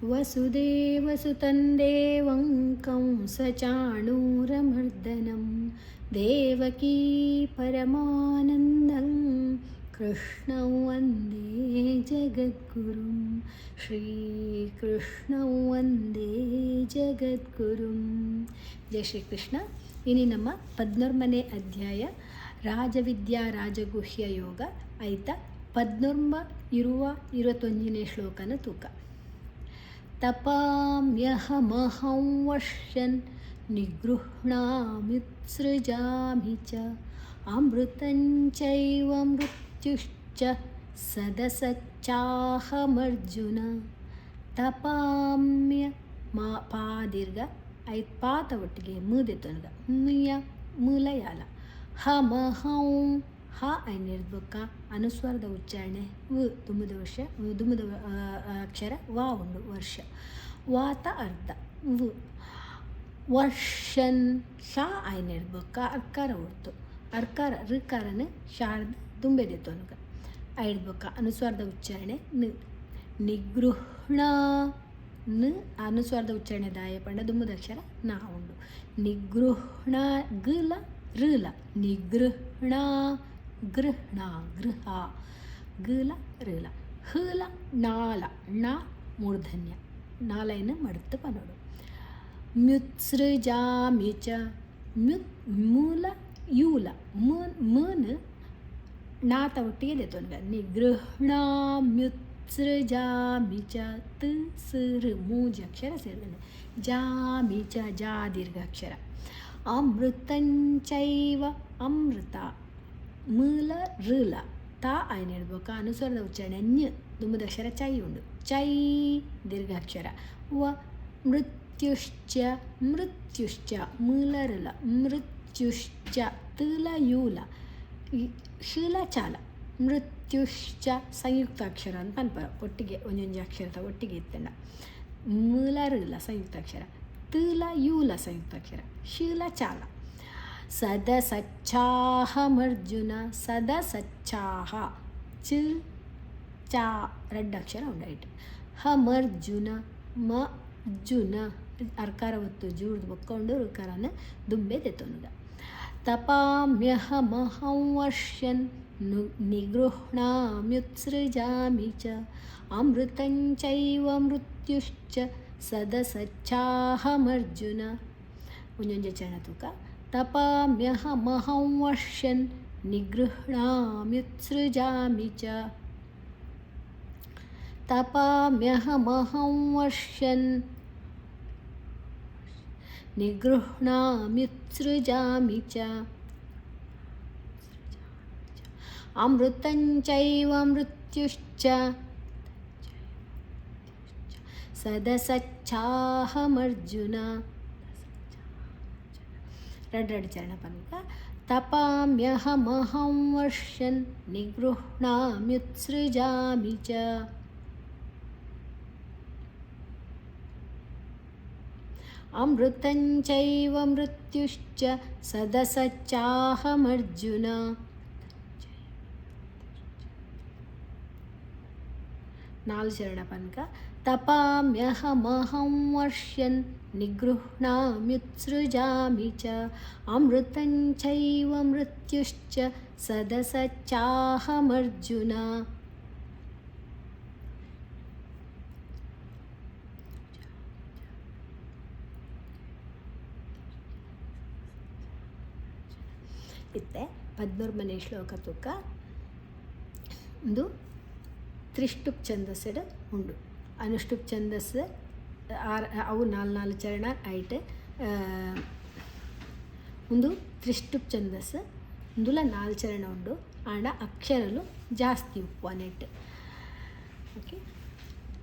वसुदेवसुतं देवं कंसचाणूरमर्दनं देवकी परमानन्दं कृष्णं वन्दे जगद्गुरुं ಶ್ರೀಕೃಷ್ಣಂ ವಂದೇ ಜಗದ್ಗುರುಂ. ಜಯ ಶ್ರೀಕೃಷ್ಣ. ಇನಿ ನಮ್ಮ 14ನೇ ಅಧ್ಯಾಯ ರಾಜವಿದ್ಯಾ ರಾಜಗುಹ್ಯ ಯೋಗ ಆಯ್ತಾ. 14 ಶ್ಲೋಕನ ತೂಕ. ತಪಾಮ್ಯಹಮಹಂ ವಶ್ಯನ್ ನಿಗೃಹ್ಣಾಮ್ಯುತ್ಸೃಜಾಮಿ ಚ ಅಮೃತಂಚೈವ ಮೃತ್ಯುಶ್ಚ ಸದಸಚ್ಚಾಹಮರ್ಜುನ. ತಪಾಮ್ಯ ಪಾ ದೀರ್ಘ ಐದು ಪಾತ ಒಟ್ಟಿಗೆ ಮುದೆತೊನಗ ಮುಯ ಮೂಲಯಾಲ ಹಮಹಂ ಹ ಐನಿರ್ಬೊಕ್ಕ ಅನುಸ್ವರದ ಉಚ್ಚಾರಣೆ ದುಮ್ಮದ ವರ್ಷ ದುಮ್ಮದ ಅಕ್ಷರ ವಾ ಉಂಡು ವರ್ಷ ವಾತ ಅರ್ಧ ವರ್ಷನ್ ಶಾ ಐನಿರ್ಬೊಕ್ಕ ಅರ್ಕಾರ ಹೊರ್ತು ಅರ್ಕಾರ ಋಕಾರನ ಶಾರ್ದ ದುಂಬೆದೆತೊನಗ ಐಡ್ಬೊಕ್ಕ ಅನುಸ್ವಾರದ ಉಚ್ಚಾರಣೆ ನಿಗೃಹ್ಣ ನ ಅನುಸ್ವಾರದ ಉಚ್ಚಾರಣೆ ದಾಯ ಪಂಡ ದುಮ್ಮದ ಅಕ್ಷರ ನಾ ಉಂಡು ನಿಗೃಹ್ಣ ಗಲ ಋಲ ನಿಗೃಹ್ಣ ಗೃಹ್ಣ ಗೃಹ ಗಲ ಋಲ ಹಲ ನಾಲ ಣ ಮೂರ್ಧನ್ಯ ನಾಲೈನ ಮಡುತ್ತು ಪನೋಡು ಮ್ಯುತ್ಸೃಜಾಮಿ ಚ ಮ್ಯುತ್ ಮೂಲ ಯೂಲ ಮನ ನಾತ ಒಟ್ಟಿಗೆ ದೇತೋನ್ಗ ನಿಗೃಹ್ಣಾಮ್ಯುತ್ಸೃಜಾಮಿ ಚ ತ ಸೃ ಮೂಜ ಅಕ್ಷರ ಸೇರಿದೆ ಜಾಮಿ ಚ ಜಾ ದೀರ್ಘಾಕ್ಷರ ಅಮೃತಂಚೈವ ಅಮೃತ ಮೂಲ ಋಲ ತಾ ಆಯ್ನ ಹೇಳ್ಬೇಕು ಅನುಸ್ವರದ ಉಚ್ಚಾರಣೆ ನ್ಯ ದುಮ್ಮದ ಅಕ್ಷರ ಚೈ ಉಂಡು ಚೈ ದೀರ್ಘಾಕ್ಷರ ವ ಮೃತ್ಯುಶ್ಚ ಮೃತ್ಯುಶ್ಚ ಮೂಲ ಋಲ ಮೃತ್ಯುಶ್ಚ ತುಲ ಯೂಲ ಶಿಲ ಚಾಲ ಮೃತ್ಯುಶ್ಚ ಸಂಯುಕ್ತಾಕ್ಷರ ಅಂತ ಅನ್ಪರ ಒಟ್ಟಿಗೆ ಒಂದೊಂದು ಅಕ್ಷರದ ಒಟ್ಟಿಗೆ ಇತ್ತಂಡ ಮೂಲ ಋಲ ಸಂಯುಕ್ತಾಕ್ಷರ ತುಲ ಯೂಲ ಸಂಯುಕ್ತಾಕ್ಷರ ಶಿಲ ಚಾಲ ಸದಸಚ್ಚಾಹಮರ್ಜುನ ಸದಸಚ್ಚಾಹ ಚ ಚಾ ಅಕ್ಷರ ಉಂಡಾಯ್ತು ಹಮರ್ಜುನ ಮ ಜುನ ಅರ್ಕಾರ ಒತ್ತು ಜೂರ್ದು ಬಕ್ಕೊಂಡು ಋಕಾರನ ದುಂಬೆ ತೆತ್ತೊಂದ ತಪಾಮ್ಯಹಮಹಂ ವಶ್ಯನ್ ನಿಗೃಹ್ಣಾಮ್ಯುತ್ಸೃಜಾಮಿ ಚ ಅಮೃತಂಚೈವ ಮೃತ್ಯುಶ್ಚ ಸದಸಚ್ಚಾಹಮರ್ಜುನ. ಒಂದೊಂದು ಚರಣ ತೂಕ. ತಪಾಮ್ಯಹಮಹಂ ವಶ್ಯನ್ ನಿಗೃಹ್ಣಾಮ್ಯುತ್ಸೃಜಾಮಿ ಚ ತಪಾಮ್ಯಹಮಹಂ ವಶ್ಯನ್ ನಿಗೃಹ್ಣಾಮ್ಯುತ್ಸೃಜಾಮಿ ಚ ಅಮೃತಂಚೈವ ಮೃತ್ಯುಶ್ಚ ಸದಸಚ್ಚಾಹಮರ್ಜುನ. ಎರಡು ಚರಣ ಪನ್ಕ. ತಪಾಮ್ಯಹಮಹಂ ವಶ್ಯನ್ ನಿಗೃಹ್ಣಾಮ್ಯುತ್ಸೃಜಾಮಿ ಚ ಅಮೃತಂಚೈವ ಮೃತ್ಯುಶ್ಚ ಸದಸಚ್ಚಾಹಮರ್ಜುನ. ನಾಲ್ಕು ಚರಣ ಪನ್ಕ. ತಪಾಮ್ಯಹಮಹಂ ವಶ್ಯನ್ ನಿಗೃಹ್ಣಾಮ್ಯುತ್ಸೃಜಾಮಿ ಚ ಅಮೃತಂಚೈವ ಮೃತ್ಯುಶ್ಚ ಸದಸಚ್ಚಾಹಮರ್ಜುನ. ಇತ್ತೆ 14ನೇ ಶ್ಲೋಕ ತೂಕ. ಒಂದು ತ್ರಿಷ್ಟುಪ್ ಛಂದಸ್ಸು ಉಂಡು. ಅನುಷ್ಟುಪ್ ಛಂದಸ್ಸು ಅವು ನಾಲ್ಕು ಚರಣ ಐಟ್. ಒಂದು ತ್ರಿಷ್ಟುಪ್ ಛಂದಸ್ಸು ಒಂದುಲ 4 ಚರಣ ಉಂಡು. ಆಂಡ ಅಕ್ಷರಲು ಜಾಸ್ತಿ ಉಪ್ಪನೆಟ್. ಓಕೆ.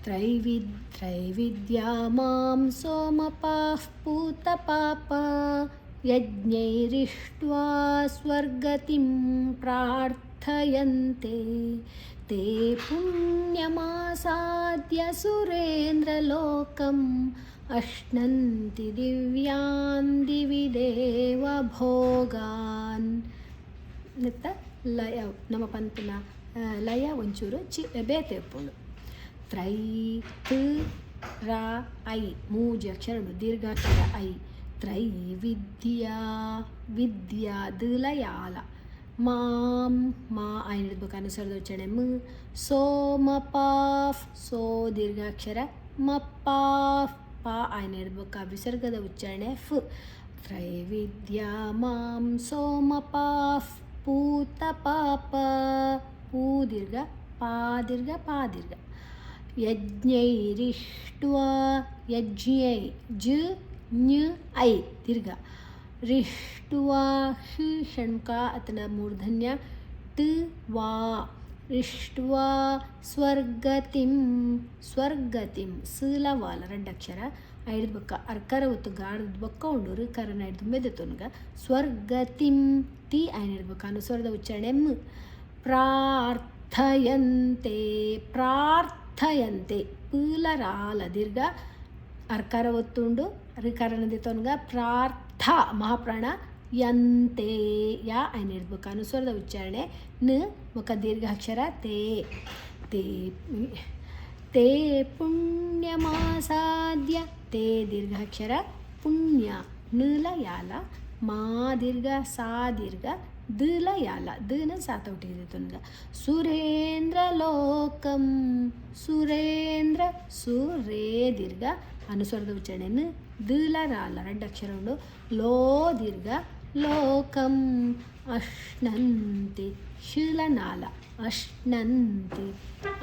ತ್ರೈವಿದ್ಯಾ ಮಾಂ ಸೋಮಪಾಃ ಪೂತಪಾಪ ಯಜ್ಞೈರಿಷ್ಟ್ವಾ ಸ್ವರ್ಗತಿಂ ಪ್ರಾರ್ಥಯಂತೆ ತೇ ಪುಣ್ಯಮಾಸಾದ್ಯ ಸುರೇಂದ್ರಲೋಕಂ ಅಶ್ನಂತಿ ದಿವ್ಯಾನ್ ದಿವಿ ದೇವ ಭೋಗಾನ್. ಲಯ ನಮ್ಮ ಪಂಪನ ಲಯ ಒಂಚೂರು ಬೇತೆ ಉಪ್ಪುಂಡು. ತ್ರೈ ರ ಐ ಮೂಜಿ ಅಕ್ಷರ ಉಂಡು ದೀರ್ಘಾಕ್ಷರ ಐ ತ್ರೈವಿದ್ಯಾ ವಿದ್ಯಾ ದಲ ಯಾಲ ಮಾಂ ಮಾ ಆಯ್ನ ಇಡ್ಬೇಕು ಅನುಸರದ ಉಚ್ಚಾರಣೆ ಮ ಸೋಮಪಾಫ್ ಸೋ ದೀರ್ಘಾಕ್ಷರ ಮಪಾಫ್ ಪಾ ಆಯ್ನ ಇಡ್ಬೇಕು ವಿಸರ್ಗದ ಉಚ್ಚಾರಣೆ ಫ್ ತ್ರೈವಿದ್ಯಾ ಮಾಂ ಸೋಮಪಾಫ್ ಪೂತ ಪಾಪ ಪೂ ದೀರ್ಘ ಪಾ ದೀರ್ಘ ಪಾ ದೀರ್ಘ ಯಜ್ಞೈರಿಷ್ಟ್ವಾ ಯಜ್ಞೈ ಜ ಞ ಐ ದೀರ್ಘ ರಿಷ್ಟ್ವಾ ಹಿ ಷಣ್ಕ ಅತನ ಮೂರ್ಧನ್ಯ ಟ ವಾ ರಿಷ್ಟ್ವಾ ಸ್ವರ್ಗತಿಂ ಸ್ವರ್ಗತಿಂ ಸಲವಾಲ ರೆಡ್ಡಕ್ಷರ ಐದು ಬಕ್ಕ ಅರ್ಕರ ಒತ್ತು ಗಾಡದ ಬಕ್ಕ ಉಂಡು ಋಕರನ ಹಿಡಿದು ಮೆದತೊನ್ಗ ಸ್ವರ್ಗತಿಂ ತಿ ಐನ ಇಡ್ಬೇಕು ಅನುಸ್ವರದ ಉಚ್ಚಾರಣೆ ಮ್ ಪ್ರಾರ್ಥಯಂತೆ ಪ್ರಾರ್ಥಯಂತೆ ಪೂಲರಾಲ ದೀರ್ಘ ಅರ್ಕಾರ ಒತ್ತುಂಡು ಋಕರನದಿ ತೊನ್ಗ ಪ್ರಾರ್ಥ ಮಹಾಪ್ರಾಣ ಯಂತೆ ಯಾ ಐನ ಇಡ್ಬೇಕು ಅನುಸ್ವರದ ಉಚ್ಚಾರಣೆ ನ ಮುಖ ದೀರ್ಘಾಕ್ಷರ ತೇ ತೇ ತೇ ಪುಣ್ಯಮಾಸಾದ್ಯ ತೇ ದೀರ್ಘಾಕ್ಷರ ಪುಣ್ಯ ನಲ ಯಾಲ ಮಾ ದೀರ್ಘ ಸಾ ದೀರ್ಘ ದಲ ಯಾಲ ದನ ಸಾತೊಟ್ಟಿದೆ ತೊನ್ಗ ಸುರೇಂದ್ರ ಲೋಕಂ ಸುರೇಂದ್ರ ಸುರೇ ದೀರ್ಘ ಅನುಸ್ವರದ ಉಚ್ಚಾರಣೆ ದಲ ರಾಲ ರೆಡ್ಡಕ್ಷರ ಉಂಡು ಲೋ ದೀರ್ಘ ಲೋಕಂ ಅಶ್ನಂತಿ ಶಿಲನಾಲ ಅಶ್ನಂತಿ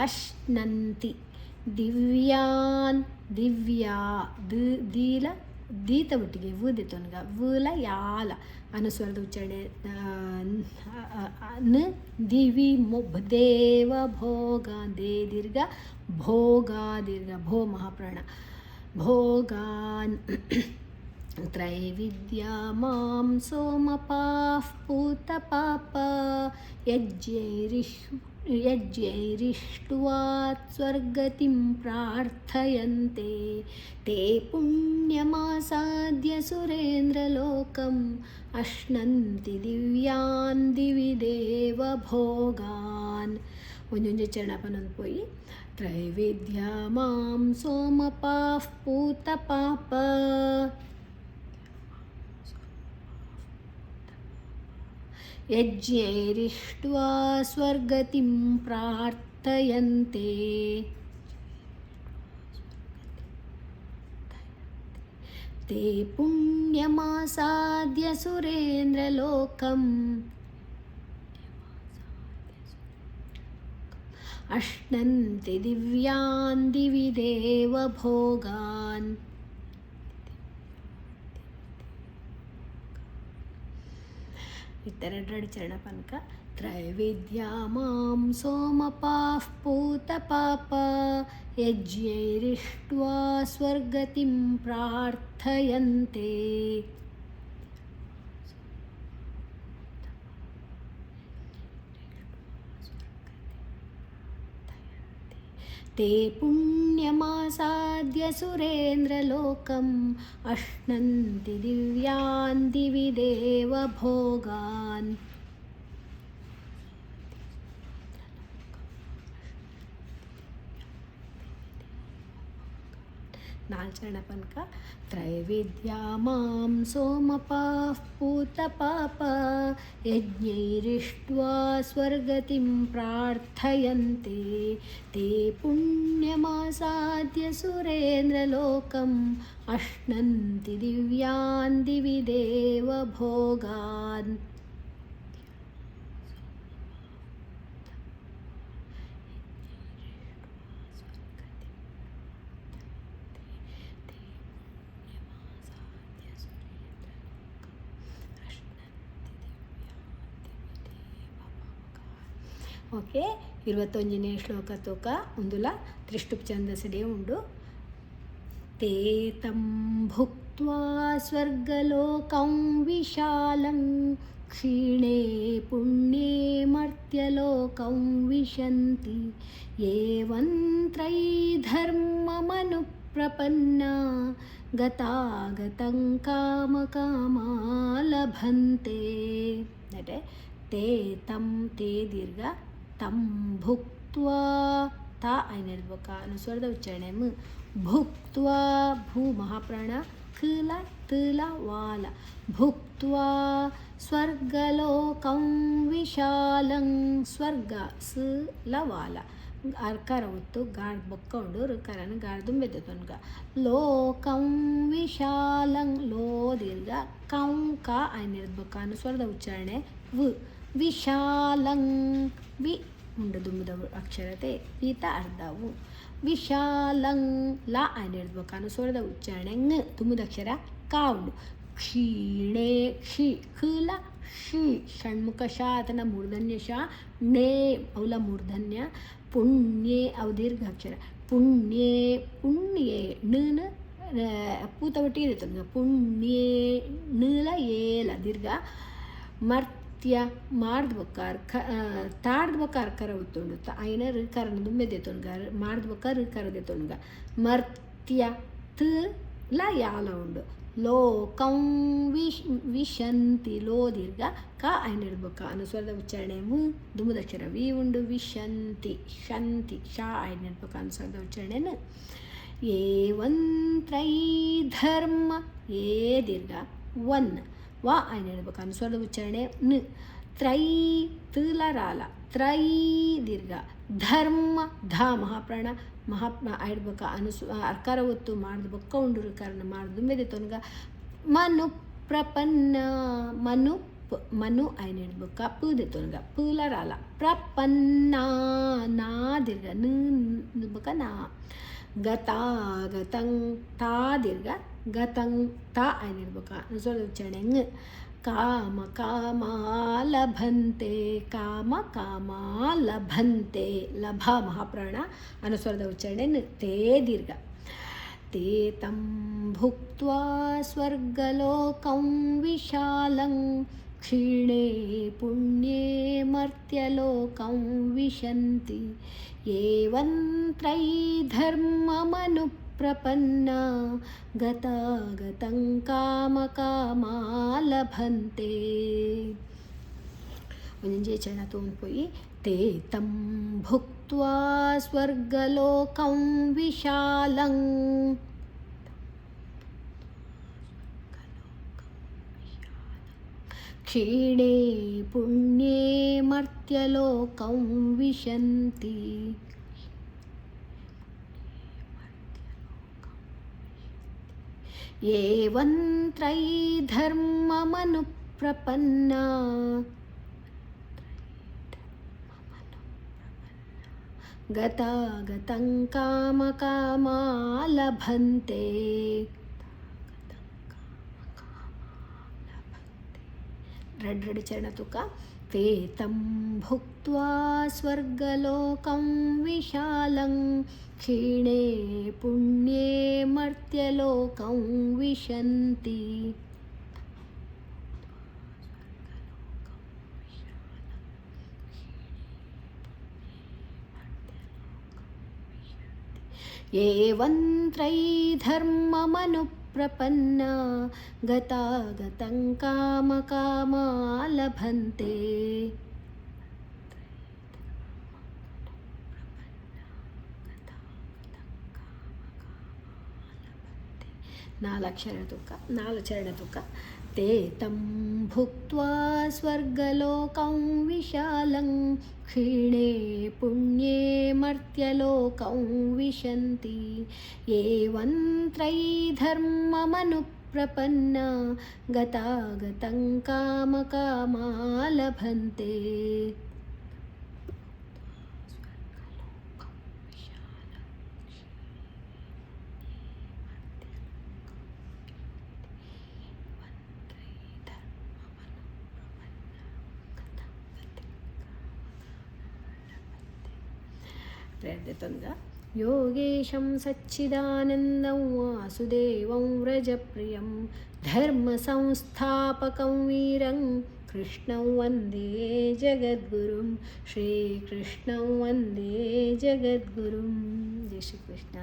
ಅಶ್ನಂತಿ ದಿವ್ಯಾನ್ ದಿವ್ಯಾ ದೀಲ ದೀತ ಒಟ್ಟಿಗೆ ವೂದಿತೊನ್ಗ ವೂಲ ಯಾಲ ಅನುಸ್ವರದ ಉಚ್ಚಾರಣೆ ನ ದಿವಿ ದೇವ ಭೋಗ ದೇ ದೀರ್ಘ ಭೋಗ ದೀರ್ಘ ಭೋ ಮಹಾಪ್ರಾಣ ಭೋಗಾನ್ ತ್ರೈವಿದ್ಯಾ ಮಾಂ ಸೋಮಪಾಃ ಪೂತ ಪಾಪ ಯಜ್ಞೈರಿಷ್ಟ್ವಾ ಸ್ವರ್ಗತಿಂ ಪ್ರಾರ್ಥಯಂತೆ ತೇ ಪುಣ್ಯಮಾಸಾದ್ಯ ಸುರೇಂದ್ರಲೋಕಂ ಅಶ್ನಂತಿ ದಿವ್ಯಾನ್ ದಿವಿ ದೇವ ಭೋಗಾನ್ ಒಂದೊಂದು ಚರಣಪನೊಂದು ಪೋಯಿ ತ್ರೈವಿದ್ಯಾ ಮಾಂ ಸೋಮಪಾಃ ಪೂತ ಪಾಪ ಯಜ್ಞೈರಿಷ್ಟ್ವಾ ಸ್ವರ್ಗತಿಂ ಪ್ರಾರ್ಥಯಂತೆ ತೇ ಪುಣ್ಯಮಾಸಾದ್ಯ ಸುರೇಂದ್ರಲೋಕಂ ಅಶ್ನಂತಿ ದಿವ್ಯಾನ್ ದಿವಿ ದೇವ ಭೋಗಾನ್ ಇತ್ತೆರಡು ಚರಣಪನಕ ತ್ರೈವಿದ್ಯಾ ಮಾಂ ಸೋಮಪಾಃ ಪೂತ ಪಾಪ ಯಜ್ಞೈರಿಷ್ಟ್ವಾ ಸ್ವರ್ಗತಿಂ ಪ್ರಾರ್ಥಯಂತೆ ತೇ ಪುಣ್ಯಮಾಸಾದ್ಯ ಸುರೇಂದ್ರಲೋಕಂ ಅಶ್ನಂತಿ ದಿವ್ಯಾನ್ ದಿವಿ ದೇವ ಭೋಗಾನ್ ನಾಲ್ಚರಣಪನಕ ತ್ರೈವಿದ್ಯಾ ಮಾಂ ಸೋಮಪಾಃ ಪೂತ ಪಾಪ ಯಜ್ಞೈರಿಷ್ಟ್ವಾ ಸ್ವರ್ಗತಿಂ ಪ್ರಾರ್ಥಯಂತೆ ತೇ ಪುಣ್ಯಮಾಸಾದ್ಯ ಸುರೇಂದ್ರಲೋಕಂ ಅಶ್ನಂತಿ ದಿವ್ಯಾನ್ ದಿವಿ ದೇವ ಭೋಗಾನ್ ಓಕೆ 21ನೇ ಶ್ಲೋಕ ತೂಕ ಒಂದುಲ ತ್ರಿಷ್ಟುಪ್ ಛಂದಸ್ಸಡೆ ಉಂಡು ತೇ ತಂ ಭುಕ್ತ್ವಾ ಸ್ವರ್ಗಲೋಕಂ ವಿಶಾಲಂ ಕ್ಷೀಣೇ ಪುಣ್ಯೇ ಮರ್ತ್ಯಲೋಕಂ ವಿಶಂತಿ ಏವಂ ತ್ರೈಧರ್ಮಮನುಪ್ರಪನ್ನಾ ಗತಾಗತಂ ಕಾಮಕಾಮಾ ಲಭಂತೆ ಅಂದರೆ ತೇ ತಂ ತೇ ದೀರ್ಘ ತಂ ಭುಕ್ತ್ವಾ ತಾ ಐನ್ ಹಿಡಿದ್ಬೇಕಾ ಅನುಸ್ವರದ ಉಚ್ಚಾರಣೆ ಮ್ ಭುಕ್ತ್ವಾ ಭೂ ಮಹಾಪ್ರಾಣ ಕಲ ತಲ ವಾಲ ಭುಕ್ತ್ವಾ ಸ್ವರ್ಗಲೋಕಂ ವಿಶಾಲಂ ಸ್ವರ್ಗ ಸ ಲ ವಾಲ ಅರ್ಕಾರ ಒತ್ತು ಗಾಡ್ ಬೊಕ್ಕೊಂಡು ಋಕರನ ಗಾಡ್ದು ಬೆದ್ದತೊನ್ಗ ಲೋಕಂ ವಿಶಾಲಂ ಲೋ ದೀರ್ಘ ಕಂ ಕ ಐನ್ ಹಿಡಿದ್ಬೇಕಾ ಅನುಸ್ವರದ ಉಚ್ಚಾರಣೆ ವ್ ವಿಶಾಲಂ ವಿ ಉಂಡು ದುಂಬುದ ಅಕ್ಷರತೆ ಪೀತ ಅರ್ಧವು ವಿಶಾಲಂ ಲ ಐನ್ ಹಿಡಿದ್ಬೇಕಾ ಅನುಸ್ವರದ ಉಚ್ಚಾರಣೆ ಂಗ್ ದುಂಬುದ ಅಕ್ಷರ ಕಾ ಉಂಡು ಕ್ಷೀಣೆ ಕ್ಷಿ ಖಲ ಶಿ ಷಣ್ಮುಖ ಶಾ ಆತನ ಮೂರ್ಧನ್ಯ ಶಾ ಣೇ ಅವಲ ಮೂರ್ಧನ್ಯ ಪುಣ್ಯೆ ಅವು ದೀರ್ಘ ಅಕ್ಷರ ಪುಣ್ಯೆ ಪುಣ್ಯೆ ಣ ಪೂತ ಒಟ್ಟಿಗೆ ಇರುತ್ತೆ ಪುಣ್ಯೆ ಣಲ ಏಲ ದೀರ್ಘ ಮರ್ತ್ಯ ಮಾಡ್ದ್ಬೇಕಾರ್ ತಾಡ್ದ್ಬೇಕಾರ್ ಕರ ಉತ್ತುಂಡು ಐನ ಋಕರನದು ಮೆದೆತೊನ್ಗ ಮಾಡ್ದ್ಬೇಕಾ ಋಕರದೆತೊನ್ಗ ಮರ್ತ್ಯ ತ ಲ ಯಾಲ ಉಂಡು ಲೋಕಂ ವಿಶಂತಿ ಲೋ ದೀರ್ಘ ಕ ಐನ್ ಹಿಡ್ಬೇಕಾ ಅನುಸ್ವರದ ಉಚ್ಚಾರಣೆ ಮು ದುಮುದಕ್ಷರ ವಿ ಉಂಡು ವಿಶಂತಿ ಶಂತಿ ಶಾ ಐನ್ ಹಿಡ್ಬೇಕಾ ಅನುಸ್ವರದ ಉಚ್ಚಾರಣೆ ನ ಏವಂತ್ರೈ ಧರ್ಮ ಏ ದೀರ್ಘ ಒನ್ ವ ಐನ್ ಹಿಡ್ಬೇಕಾ ಅನುಸ್ವರದ ಉಚ್ಚಾರಣೆ ನ ತ್ರೈ ತಲ ರಾಲ ತ್ರೈ ದೀರ್ಘ ಧರ್ಮ ಧ ಮಹಾಪ್ರಾಣ ಆಡ್ಬೇಕಾ ಅರ್ಕಾರ ಒತ್ತು ಮಾಡ್ದು ಬೊಕ್ಕ ಉಂಡು ಕಾರಣ ಮಾಡ್ದು ಮೆದೆತೊನ್ಗ ಮನು ಪ್ರಪನ್ನ ಮನು ಐನ್ ಹಿಡ್ಬೇಕಾ ಪೂದೆತೊನ್ಗ ಪೂಲರಾಲ ಪ್ರಪನ್ನ ನಾ ದೀರ್ಘ ನುಬೇಕ ನಾ ಗತಾಗತಂ ತಾ ದೀರ್ಘ ಗತಂ ತಾ ಐನ್ ಹಿಡ್ಬೇಕಾ ಅನುಸ್ವರದ ಉಚ್ಚಾರಣೆ ಂಗ್ ಕಾಮ ಕಾಮ ಲಭಂತೆ ಕಾಮ ಕಾಮ ಲಭಂತೆ ಲಭ ಮಹಾಪ್ರಾಣ ಅನುಸ್ವರದ ಉಚ್ಚಾರಣೆ ನ ತೇ ದೀರ್ಘ ತೇ ತಂ ಭುಕ್ತ್ವಾ ಸ್ವರ್ಗಲೋಕಂ ವಿಶಾಲಂ ಕ್ಷೀಣೇ ಪುಣ್ಯೇ ಮರ್ತ್ಯಲೋಕಂ ವಿಶಂತಿ ಏವಂ ತ್ರೈ ಧರ್ಮಮನು ಪ್ರಪನ್ನ ಗತಾಗತಂ ಕಾಮ ಕಾಮ ಲಭಂತೆ ಒಂಜೆ ಚರಣ ತೋನ್ಪೊಯಿ ತೇ ತಂ ಭುಕ್ತ್ವಾ ಸ್ವರ್ಗಲೋಕಂ ವಿಶಾಲಂ ಕ್ಷೀಣೇ ಪುಣ್ಯೇ ಮರ್ತ್ಯಲೋಕಂ ವಿಶಂತಿ ಏವಂ ತ್ರೈ ಧರ್ಮಮನು ಪ್ರಪನ್ನ ಗತಾಗತಂ ಕಾಮ ಕಾಮ ಲಭಂತೆ ರಡ್ ಚರಣ ತುಕ ತೇ ತಂ ಭುಕ್ತ್ವಾ ಸ್ವರ್ಗಲೋಕಂ ವಿಶಾಲಂ ಕ್ಷೀಣೇ ಪುಣ್ಯೇ ಮರ್ತ್ಯಲೋಕಂ ವಿಶಂತಿ ಏವಂ ತ್ರೈ ಧರ್ಮಮನು ಪ್ರಪನ್ನ ಗತಾಗತಂ ಕಾಮ ಕಾಮ ಲಭಂತೆ ನಾಲ್ಕು ಚರಣ ತುಕ ತೇ ತಂ ಭುಕ್ತ್ವಾ ಸ್ವರ್ಗಲೋಕಂ ವಿಶಾಲಂ ಕ್ಷೀಣೇ ಪುಣ್ಯೇ ಮರ್ತ್ಯಲೋಕಂ ವಿಶಂತಿ ಏವಂ ತ್ರೈ ಧರ್ಮಮನು ಪ್ರಪನ್ನ ಗತಾಗತಂ ಕಾಮ ಕಾಮ ಲಭಂತೆ ಪ್ರಯತ್ನತೊಂದ ಯೋಗೇಶಂ ಸಚ್ಚಿದಾನಂದಂ ವಾಸುದೇವಂ ವ್ರಜಪ್ರಿಯಂ ಧರ್ಮ ಸಂಸ್ಥಾಪಕಂ ವೀರಂ ಕೃಷ್ಣಂ ವಂದೇ ಜಗದ್ಗುರುಂ ಶ್ರೀಕೃಷ್ಣಂ ವಂದೇ ಜಗದ್ಗುರುಂ. ಜೈ ಶ್ರೀ ಕೃಷ್ಣ.